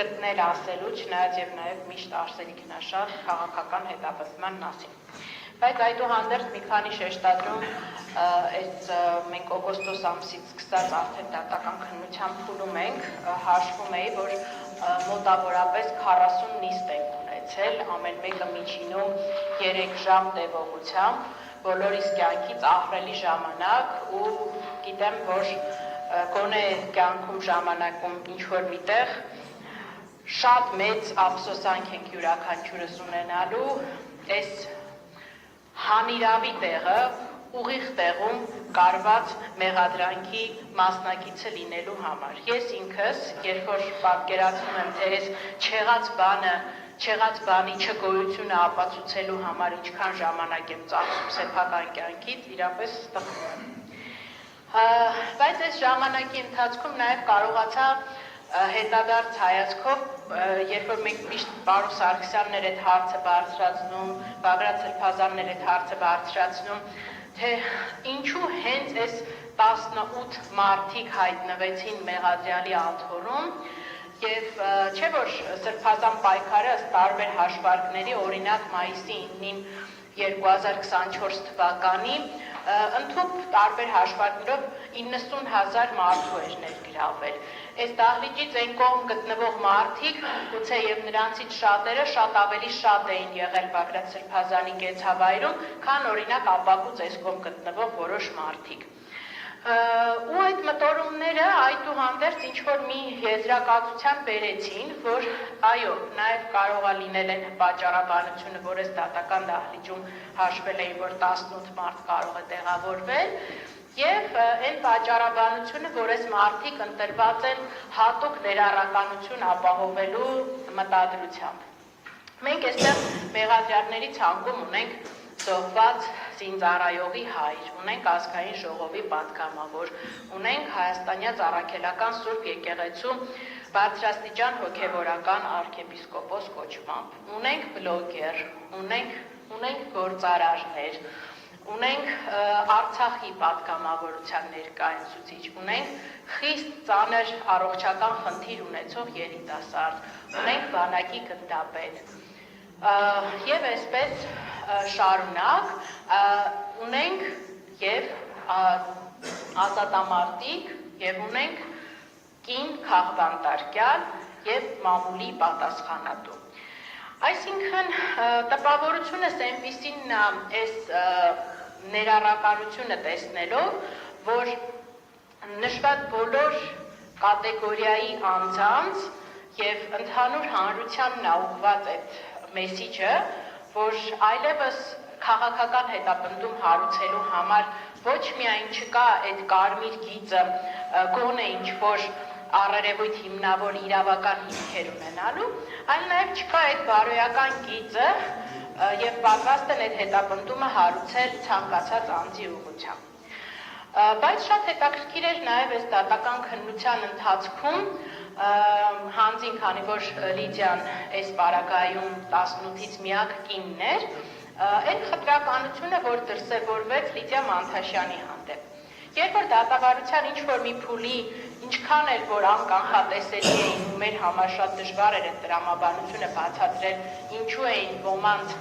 գտնել ասելու, չնայած եւ նաեւ միշտ արսենիքն է շատ քաղաքական հետապնդման մասին։ Բայց այդուհանդերձ մի քանի շեշտադրում այս մենք օգոստոս ամսից սկսած արդեն դատական քննության փուլում ենք, հաշվում էի, որ մոտավորապես 40 նիստ ենք ունեցել, ամեն մեկը միջինում 3 ժամ տևողությամբ, բոլորիս կյանքից ահռելի ժամանակ ու գիտեմ, որ գոնե կյանքում ժամանակում ինչ-որ միտեղ շատ մեծ ափսոսանք ենք յուրաքանչյուրս ունենալու այս հանիրավի տեղը ուղիղ տեղում կարված մեղադրանքի մասնակիցը լինելու համար։ Ես ինքս, երբ որ պատկերացնում եմ, թե այս չեղած բանի չգոյությունը ապացուցելու համար ինչքան ժամանակ եմ ծախսում սեփական կյանքից, իրապես տխրում եմ։ Բայց այս ժամանակի ընթացքում նաև կարողացա հետադարձ հայացքով, երբ որ մենք միշտ պարոն Սարգսյանն էր այդ հարցը բարձրացնում, Բագրատ Սրբազանն էր այդ հարցը բարձրացնում, թե ինչու հենց այս 18 մարդիկ հայտնվեցին մեղադրյալի աթոռում եւ չէ որ Սրբազան պայքարը ըստ տարբեր հաշվարկների, օրինակ մայիսի 9-ին 2024 թվականի ընդհանուր տարբեր հաշվարկներով 90,000 մարդու էր ներգրավել։ Այս դահլիճից այն կողմ գտնվող մարդիկ, գուցե եւ նրանցից շատերը շատ ավելի շատ էին եղել Բագրատ Սրբազանի կեցավայրում, քան օրինակ ապակուց այս կողմ գտնվող որոշ մարդիկ։ Ու այդ մտորումները այդուհանդերձ ինչ-որ մի եզրակացության բերեցին, որ այո, նաև կարող է լինել այն պատճառաբանությունը, որ այս դատական դահլիճում հաշվել էին, որ 18 մարդ կարող է տեղավորվել, եւ այն պատճառաբանությունը, որ այս մարդիկ ընտրված են հատուկ ներառականություն ապահովելու մտադրությամբ։ Մենք այստեղ մեղադրյալների ցանկում ունենք զոհված զինծառայողի հայր, ունենք ազգային ժողովի պատգամավոր, ունենք Հայաստանյաց առաքելական Սուրբ եկեղեցու բարձրաստիճան հոգևորական arczepiskopos կոչմամբ, ունենք բլոգեր, ունենք գործարարներ, ունենք Արցախի պատգամավորության ներկայացուցիչ, ունենք խիստ ծանր առողջական խնդիր ունեցող երիտասարդ, ունենք բանակի գնդապետ, եւ այսպես շարունակ ունենք եւ ազատամարտիկ եւ ունենք կին քաղբանտարկյալ եւ մամուլի պատասխանատու։ Այսինքն տպավորությունս այնպիսին այս ներառականությունը տեսնելով, որ նշված բոլոր կատեգորիայի անձանց եւ ընդհանուր հանրությանն ուղղված այդ մեսիջը, որ այլևս քաղաքական հետապնդում հարուցելու համար ոչ միայն չկա այդ կարմիր գիծը գոնե ինչ-որ առերևույթ հիմնավոր իրավական հիմքեր ունենալու, այլ նաև չկա այդ բարոյական գիծը եւ պատրաստ են այդ հետապնդումը հարուցել ցանկացած անձի ուղղությամբ։ Բայց շատ հետաքրքիր էր նաև այս դատական քննության ընթացքում հանձին, քանի որ Լիդիան այս պարագայում 18-ից միակ կինն էր, այն խտրականությունը, որ դրսևորվեց Լիդիա Մանթաշյանի հանդեպ։ Երբ որ դատավարության ինչ-որ մի փուլի ինչքան էլ որ անկանխատեսելի էին ու մեր համար շատ դժվար էր այդ տրամաբանությունը բացատրել, ինչու էին ոմանց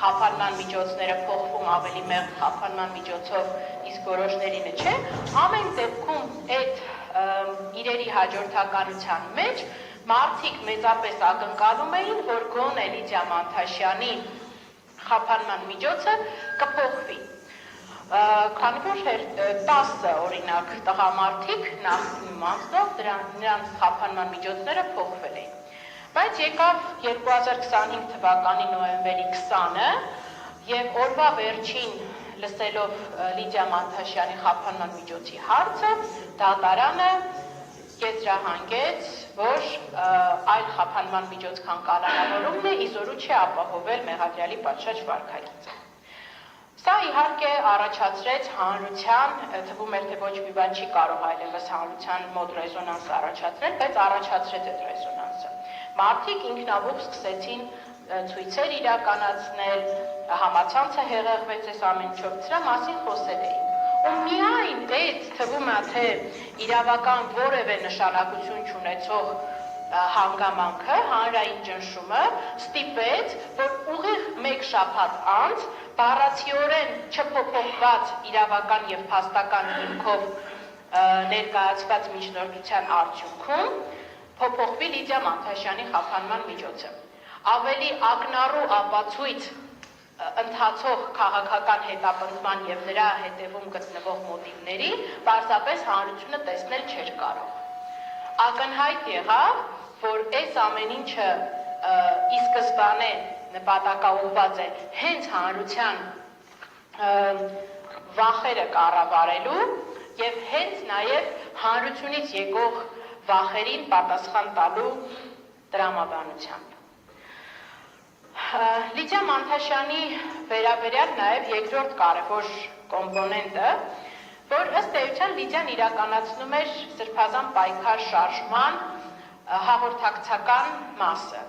խափանման միջոցները փոխվում ավելի մեղմ խափանման միջոցով, իսկ որոշներինը չէ, ամեն դեպքում այդ իրերի հաջորդականության մեջ մարդիկ մեծապես ակնկալում էին, որ գոնե Լիդիա Մանթաշյանի խափանման միջոցը կփոխվի։ Քանի որ 10 օրինակ տղամարդիկ նախկինում անցնող նրանց խափանման միջոցները փոխվել էին։ Բայց եկավ 2025 թվականի նոյեմբերի 20-ը եւ օրվա վերջին լսելով Լիդիա Մանթաշյանի խափանման միջոցի հարցը, դատարանը եզրահանգեց, որ այլ խափանման միջոց քան կալանավորումն է, իզորու չի ապահովել մեղադրյալի պատշաճ վարքագիծը։ Սա իհարկե առաջացրեց հանրության, թվում էր, թե ոչ մի բան չի կարող այլևս հանրության մոտ ռեզոնանս առաջացնել, բայց առաջացրեց այդ ռեզոնանսը։ Մարդիկ ինքնավուխ սկսեցին ցույցեր իրականացնել, համացանցը հեղեղվեց այս ամեն ինչով, դրա մասին խոսել էին։ Ու միայն այդ թվում է, թե իրավական որևէ նշանակություն չունեցող հանգամանքը, հանրային ճնշումը ստիպեց, որ ուղիղ մեկ շաբաթ անց բառացիորեն չփոփոխված իրավական եւ փաստական հիմքով ներկայացված միջնորդության արդյունքում փոփոխվի Լիդիա Մանթաշյանի խափանման միջոցը։ Ավելի ակնառու ապացույց ընթացող քաղաքական հետապնդման եւ նրա հետևում գտնվող մոտիվների պարզապես հանրությունը տեսնել չէր կարող։ Ակնհայտ եղավ, որ այս ամեն ինչը ի սկզբանե նպատակաուղղված է հենց հանրության վախերը կառավարելու եւ հենց նաեւ հանրությունից եկող վախերին պատասխան տալու տրամաբանությամբ։ Լիդիա Մանթաշյանի վերաբերյալ նաև երկրորդ կարևոր կոմպոնենտը, որ ըստ էության Լիդիան իրականացնում էր սրբազան պայքար շարժման հաղորդակցական մասը։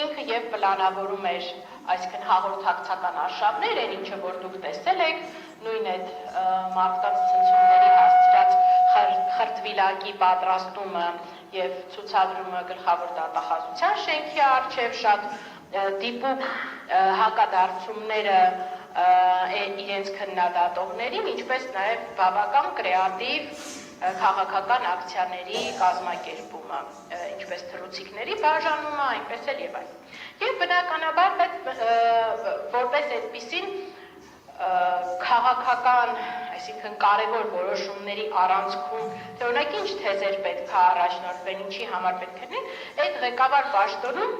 Ինքը եւ պլանավորում էր այսինքն հաղորդակցական արշավներ, այն ինչը որ դուք տեսել եք, նույն այդ մարդկանց ցնցումների հասցրած խրտվիլակի պատրաստումը եւ ցուցադրումը գլխավոր դատախազության շենքի առջեւ շատ դիպուկ հակադարձումները իրենց քննադատողներին, ինչպես նաև բավական կրեատիվ քաղաքական ակցիաների կազմակերպումը, ինչպես թռուցիկների բաժանումը, այնպես էլ եւ այլն։ Եվ բնականաբար որպես այդպիսին քաղաքական, այսինքն կարևոր որոշումների առանցքում, թե օրինակ ինչ թեզեր պետք է առաջնորդվեն, ինչի համար պետք է լինեն, այդ ղեկավար պաշտոնում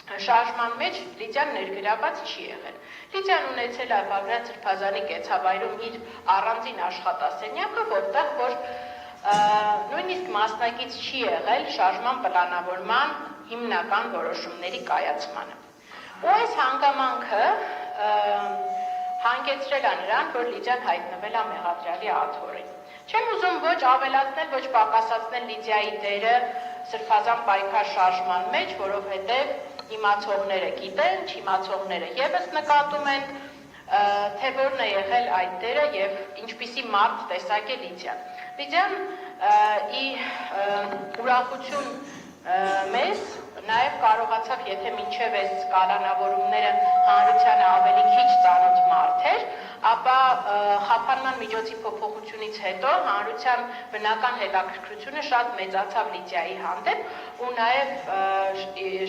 շարժման մեջ Լիդիան ներգրաված չի եղել։ Լիդիան ունեցել է Բագրատ Սրբազանի կեցավայրում իր առանձին աշխատասենյակը, որտեղ որ նույնիսկ մասնակից չի եղել շարժման պլանավորման հիմնական որոշումների կայացմանը։ Ու այս հանգամանքը հանգեցրել է նրան, որ Լիդիան հայտնվել է մեղադրյալի աթոռին։ Չեմ ուզում ոչ ավելացնել, ոչ պակասացնել Լիդիայի դերը սրբազան պայքար շարժման մեջ, որովհետև իմացողները գիտեն, չիմացողները եւս նկատում են, թե որն է եղել այդ դերը եւ ինչպիսի մարդ տեսակ է Լիդիան։ Լիդիան ի ուրախություն մեզ նաեւ կարողացավ, եթե մինչեւ այս կալանավորումները հանրությանը ավելի քիչ ծանոթ մարդ էր, ապա խափանման միջոցի փոփոխությունից հետո հանրության բնական հետաքրքրությունը շատ մեծացավ Լիդիայի հանդեպ ու նաև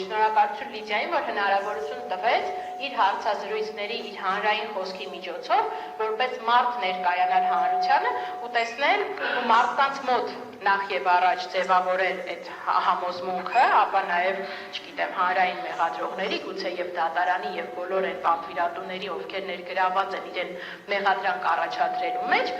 շնորհակալություն Լիդիային, որ հնարավորություն տվեց իր հարցազրույցների, իր հանրային խոսքի միջոցով, որպես մարդ ներկայանալ հանրությանը ու տեսնել ու մարդկանց մոտ նախ եւ առաջ ձևավորել այդ համոզմունքը, ապա նաև, չգիտեմ, հանրային մեղադրողների, գուցե եւ դատարանի եւ բոլոր այն պատվիրատուների, ովքեր ներգրաված են իրեն մեղադրանք առաջադրելու մեջ,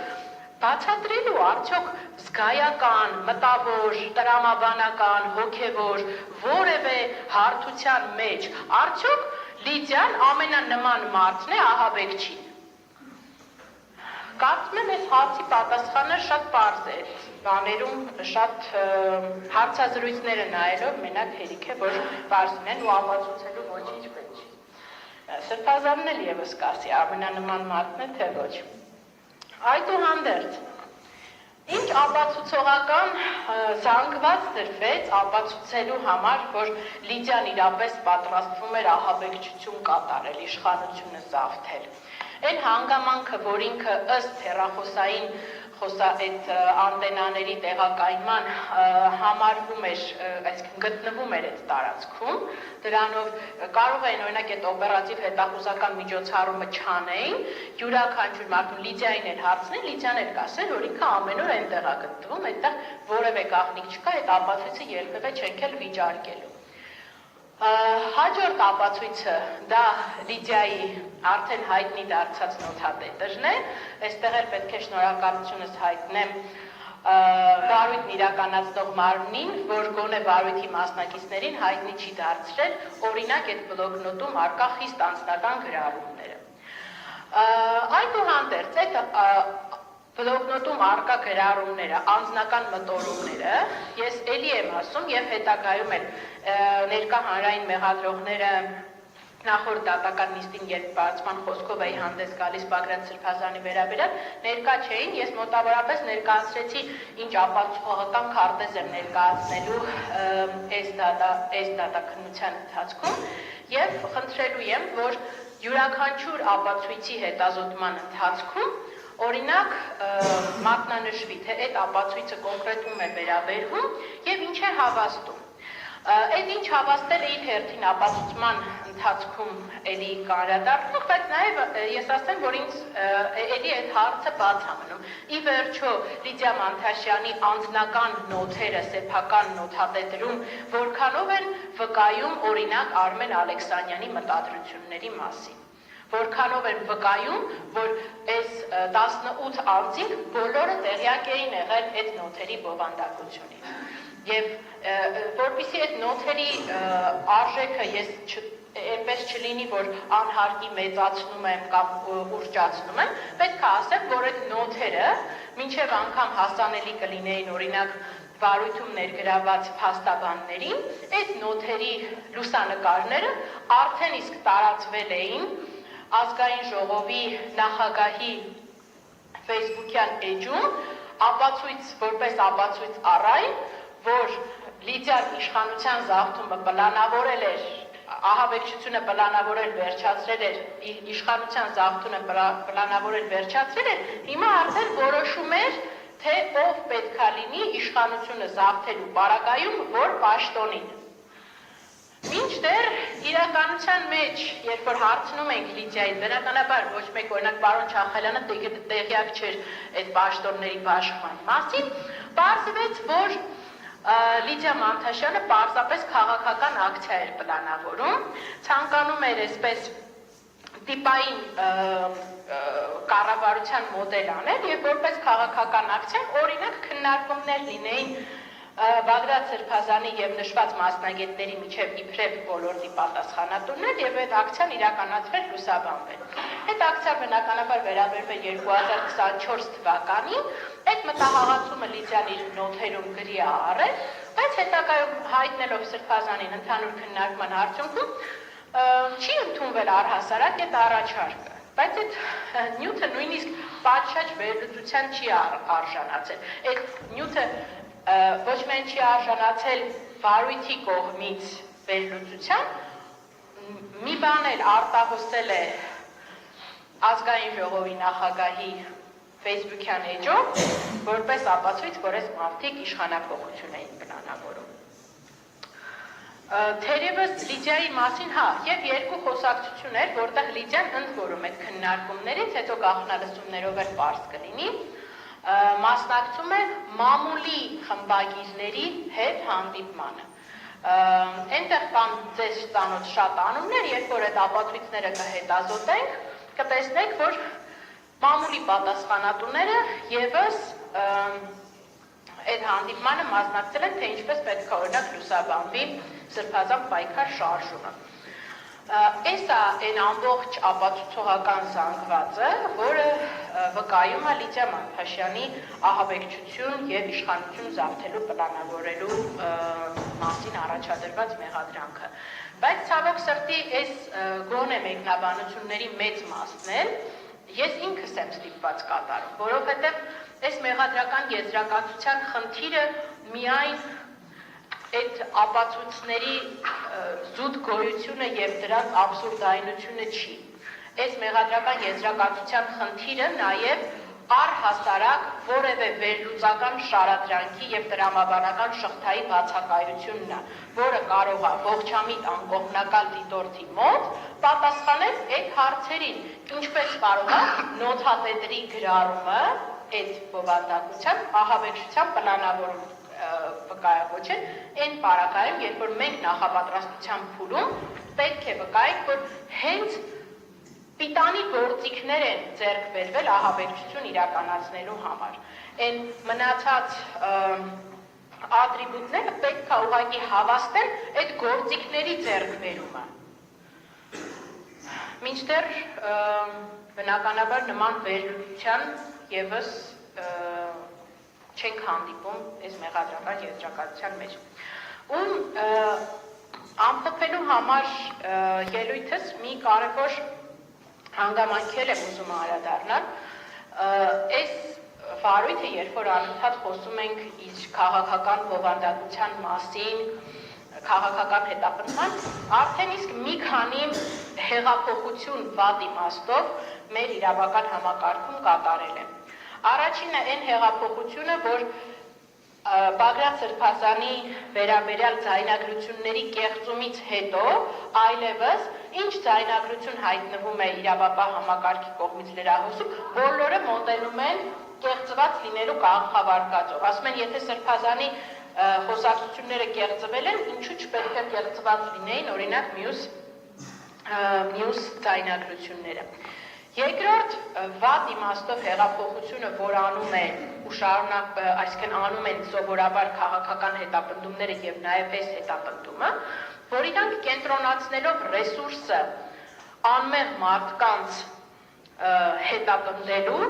բացատրելու արդյոք զգայական, մտավոր, տրամաբանական, հոգևոր, որևէ հարթության մեջ, արդյոք Լիդիան ամենանման մարդն է ահաբեկչին։ Կարծում եմ, այս հարցի պատասխանը շատ պարզ է, բաներում շատ հարցազրույցները նայելով մենակ հերիք է, որ պարզ լինեն ու ապացուցելու ոչինչ պետք չի։ Սրբազանն էլ եւս կասի, ամենանման մարդն է, թե ոչ։ Այդուհանդերձ, ինչ ապացուցողական զանգված դրվեց ապացուցելու համար, որ Լիդիան իրապես պատրաստվում էր ահաբեկչություն կատարել, իշխանությունը զավթել։ Այն հանգամանքը, որ ինքը ըստ հեռախոսային այդ անտենաների տեղակայման համարվում էր, այսինքն գտնվում էր այդ տարածքում, դրանով կարող էին օրինակ այդ օպերատիվ հետախուզական միջոցառումը չանեին, յուրաքանչյուր մարդուն Լիդիային էլ հարցնել, Լիդիան էլ կասեր, որ ինքը ամեն օր այնտեղ է գտնվում, այդտեղ որևէ գաղտնիք չկա, այդ ապացույցը երբևէ չենք էլ վիճարկելու։ Հաջորդ ապացույցը դա Լիդիայի արդեն հայտնի դարձած նոթատետրն է, այստեղ էլ պետք է շնորհակալությունս հայտնեմ վարույթն իրականացնող մարմնին, որ գոնե վարույթի մասնակիցներին հայտնի չի դարձրել օրինակ այդ բլոկնոտում առկա խիստ անձնական գրառումները։ Այդուհանդերձ այդ բլոկնոտում առկա գրառումները, անձնական մտորումները, ես էլի եմ ասում եւ հետագայում էլ ներկա հանրային մեղադրողները նախորդ դատական նիստին, երբ բացման խոսքով էի հանդես գալիս Բագրատ Սրբազանի վերաբերյալ, ներկա չէին, ես մոտավորապես ներկայացրեցի ինչ ապացուցողական քարտեզ եմ ներկայացնելու այս դատաքննության ընթացքում եւ խնդրելու եմ, որ յուրաքանչյուր ապացույցի հետազոտման ընթացքում օրինակ մատնանշվի, թե այդ ապացույցը կոնկրետում է վերաբերվում եւ ինչ է հավաստում։ Այդ ինչ հավաստել է իր հերթին ապացուցման ընթացքում էլի կանրադառնալով, բայց նաև ես ասեմ, որ ինձ էլի այդ հարցը բաց է մնում։ Ի վերջո Լիդիա Մանթաշյանի անձնական նոթերը սեփական նոթատետրում որքանով են վկայում օրինակ Արմեն Ալեքսանյանի մտադրությունների մասին։ Որքանով են վկայում, որ այս 18 անձինք բոլորը տեղյակ էին եղել այդ նոթերի բովանդակությունից։ Եվ որպեսզի այդ նոթերի արժեքը ես այնպես չլինի, որ անհարկի մեծացնում եմ կամ ուռճացնում եմ, պետք է ասեմ, որ այդ նոթերը մինչև անգամ հասանելի կլինեին օրինակ վարույթում ներգրաված փաստաբաններին, այդ նոթերի լուսանկարները արդեն իսկ տարածվել էին Ազգային ժողովի նախագահի Facebook-յան էջում, որպես ապացույց առայն, որ Լիդիան իշխանության զավթումը պլանավորել էր, ահաբեկչությունը պլանավորել վերջացրել էր, իշխանության զավթումը պլանավորել վերջացրել էր, հիմա արդեն որոշում էր, թե ով պետք է լինի իշխանությունը զավթելու պարագայում, որ պաշտոնին։ Մինչդեռ իրականության մեջ, երբ որ հարցնում ենք Լիդիային, բնականաբար ոչ մեկ օրինակ պարոն Չախալյանը տեղյակ չէր այդ պաշտոնների բաշխման մասին, պարզվեց, որ Լիդիա Մանթաշյանը պարզապես քաղաքական ակցիա էր պլանավորում, ցանկանում էր այսպես տիպային կառավարության մոդել անել եւ որպես քաղաքական ակցիա օրինակ քննարկումներ լինեին Բագրատ Սրբազանի եւ նշված մասնագետների միջև իբրև ոլորտի պատասխանատուներ եւ այդ ակցիան իրականացվել լուսաբանվել։ Այդ ակցիան բնականաբար վերաբերվել 2024 թվականին, այդ մտահաղացումը Լիդիան իր նոթերում գրի է առել, բայց հետագայում հայտնելով Սրբազանին ընդհանուր քննարկման արդյունքում չի ընդունվել առհասարակ այդ առաջարկը, բայց այդ նյութը նույնիսկ պատշաճ վերլուծության չի արժանացել։ Այդ նյութը ոչ միայն չի արժանացել վարույթի կողմից վերլուծության, մի բան էլ արտահոսել է Ազգային ժողովի նախագահի Facebook-յան էջով, որպես ապացույց, որ այս մարդիկ իշխանափոխություն էին պլանավորում։ Թերևս Լիդիայի մասին, եւ երկու խոսակցություն էր, որտեղ Լիդիան ընդ որում այդ քննարկումներից, հետո գաղտնալսումներով էլ պարզ կլինի, մասնակցում է մամուլի խմբագիրների հետ հանդիպմանը։ Այնտեղ կան ձեզ ծանոթ շատ անուններ, երբ որ այդ ապացույցները կհետազոտենք, կտեսնենք, որ մամուլի պատասխանատուները եւս այդ հանդիպմանը մասնակցել են, թե ինչպես պետք է օրինակ լուսաբանվի Սրբազան պայքար շարժումը։ Այս է այն ամբողջ ապացուցողական զանգվածը, որը վկայում է Լիդիա Մանթաշյանի ահաբեկչություն եւ իշխանություն զավթելու պլանավորելու մասին առաջադրված մեղադրանքը։ Բայց ցավոք սրտի այս գոնե մեկնաբանությունների մեծ մասն էլ ես ինքս եմ ստիպված կատարում, որովհետեւ այս մեղադրական եզրակացության խնդիրը միայն այդ ապացույցների զուտ գոյությունը եւ դրանց աբսուրդայնությունը չի։ Այս մեղադրական եզրակացության խնդիրը նաեւ առհասարակ որևէ վերլուծական շարադրանքի եւ տրամաբանական շղթայի բացակայությունն է, որը կարող է ողջամիտ անկողմնակալ դիտորդի մոտ պատասխանել այդ հարցերին, ինչպես կարող է նոթատետրի գրառումը այդ բովանդակության ահաբեկչության պլանավորում վկայակոչել, այն պարագայում, երբ որ մենք նախապատրաստության փուլում պետք է վկայենք, որ հենց պիտանի գործիքներ են ձեռք բերվել ահաբեկչություն իրականացնելու համար։ Այն մնացած ատրիբուտները պետք է ուղղակի հավաստեն այդ գործիքների ձեռքբերումը։ Մինչդեռ բնականաբար նման վերլուծության եւս չենք հանդիպում այս մեղադրական եզրակացության մեջ։ Ում Ամփոփելու համար ելույթս մի կարևոր հանգամանքի եմ ուզում անդրադառնալ։ Այս վարույթը, երբ որ անընդհատ խոսում ենք իր քաղաքական բովանդակության մասին, քաղաքական հետապնդման, արդեն իսկ մի քանի հեղափոխություն վատ իմաստով մեր իրավական համակարգում կատարել է։ Առաջինը այն հեղափոխությունը, որ Բագրատ Սրբազանի վերաբերյալ ձայնագրությունների կեղծումից հետո այլևս ինչ ձայնագրություն հայտնվում է իրավապահ համակարգի կողմից լրահոսում, բոլորը մոտենում են կեղծված լինելու կանխավարկածով։ Ասում են, եթե Սրբազանի խոսակցությունները կեղծվել են, ինչու չպետք է կեղծված լինեին, օրինակ մյուս ձայնագրությունները։ Երկրորդ վատ իմաստով հեղափոխությունը, որ անում են ու շարունակ, այսինքն անում են սովորաբար քաղաքական հետապնդումները եւ նաեւ այս հետապնդումը, որ իրանք կենտրոնացնելով ռեսուրսը անմեղ մարդկանց հետապնդելու,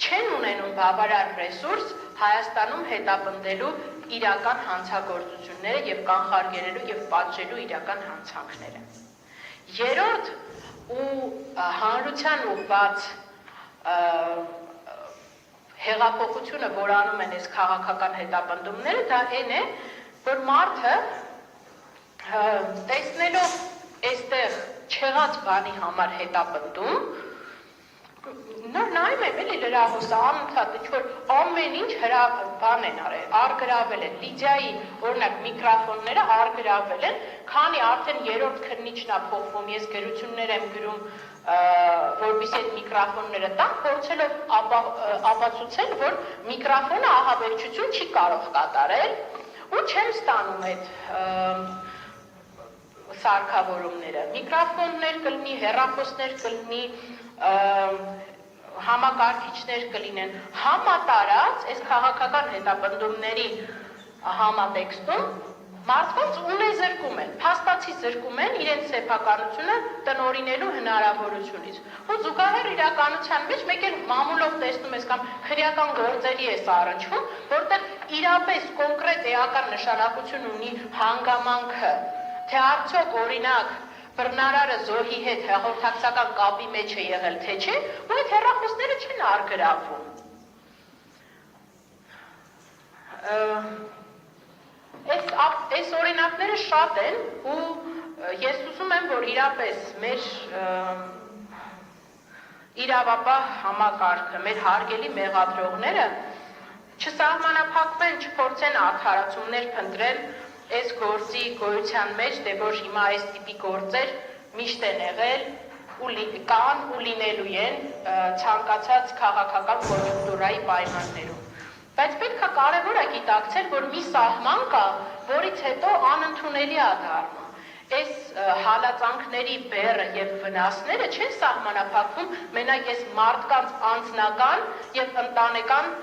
չեն ունենում բավարար ռեսուրս Հայաստանում հետապնդելու իրական հանցագործությունները եւ կանխարգելելու եւ պատժելու իրական հանցանքները։ Երրորդ ու հանրության ուղղված հեղափոխությունը, որ անում են այս քաղաքական հետապնդումները, դա այն է, որ մարդը տեսնելով այստեղ չեղած բանի համար հետապնդում, նոր նայում եմ էլի լրահոսը անընդհատ ինչ-որ ամեն ինչ բան են արել, արգրավել են, Լիդիայի օրինակ միկրոֆոնները արգրավել են, քանի արդեն երրորդ քննիչն է փոխվում, ես գրություններ եմ գրում, որպեսզի այդ միկրոֆոնները տան, փորձելով ապացուցել, որ միկրոֆոնը ահաբեկչություն չի կարող կատարել, ու չեմ ստանում այդ սարքավորումները, միկրոֆոններ կլինի, հեռախոսներ կլինի, համակարգիչներ կլինեն, համատարած այս քաղաքական հետապնդումների համատեքստում մարդկանց ունեզրկում են, փաստացի զրկում են իրենց սեփականությունը տնօրինելու հնարավորությունից։ Ու զուգահեռ իրականության մեջ մեկ էլ մամուլով տեսնում ես կամ քրեական գործերի ես առնչվում, որտեղ իրապես կոնկրետ էական նշանակություն ունի հանգամանքը, թե արդյոք օրինակ բռնարարը զոհի հետ հաղորդակցական կապի մեջ է եղել, թե չէ, ու այդ հեռախոսները չեն արգրավում։ Այս օրինակները շատ են, ու ես ուզում եմ, որ իրապես մեր իրավապահ համակարգը, մեր հարգելի մեղադրողները չսահմանափակվեն, չփորձեն արդարացումներ փնտրել այս գործի գոյության մեջ, դե որ հիմա այս տիպի գործեր միշտ են եղել կան ու լինելու են ցանկացած քաղաքական կոնյունկտուրայի պայմաններում։ Բայց պետք է կարևոր է գիտակցել, որ մի սահման կա, որից հետո անընդունելի է դառնում։ Այս հալածանքների բեռը եւ վնասները չեն սահմանափակվում մենակ այս մարդկանց անձնական եւ ընտանեկան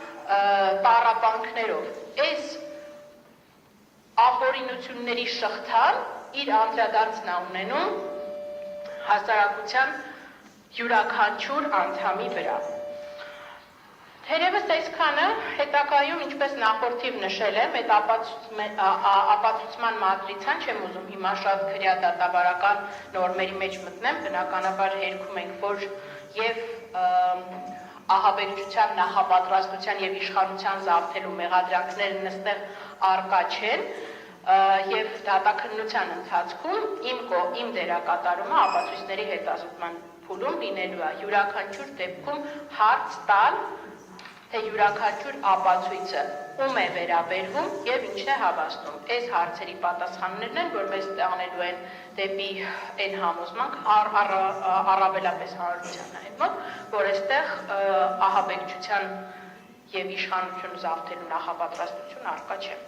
տառապանքներով։ Այս ապօրինությունների շղթան իր անդրադարձն է ունենում հասարակության յուրաքանչյուր անդամի վրա։ Թերևս այսքանը հետագայում, ինչպես նախորդիվ նշել եմ, այդ ապացուցման մատրիցան չեմ ուզում հիմա շատ քրեադատաբարական նորմերի մեջ մտնեմ, բնականաբար հերքում ենք, որ եւ ահաբեկչության նախապատրաստության եւ իշխանության զավթելու մեղադրանքները նստեղ արկա չեն, եւ դատաքննության ընթացքում իմ դերակատարումը ապացույցների հետազոտման փուլում լինելու է յուրաքանչյուր դեպքում հարց տալ, թե յուրաքանչյուր ապացույցը ում է վերաբերվում եւ ինչն է հավաստում։ Այս հարցերի պատասխաններն են, որ մեզ տանելու են դեպի այն համոզմանք առավելապես հանրության այդ մոտ, որ այստեղ ահաբեկչության եւ իշխանություն զավթելու նախապատրաստություն արկա չէ։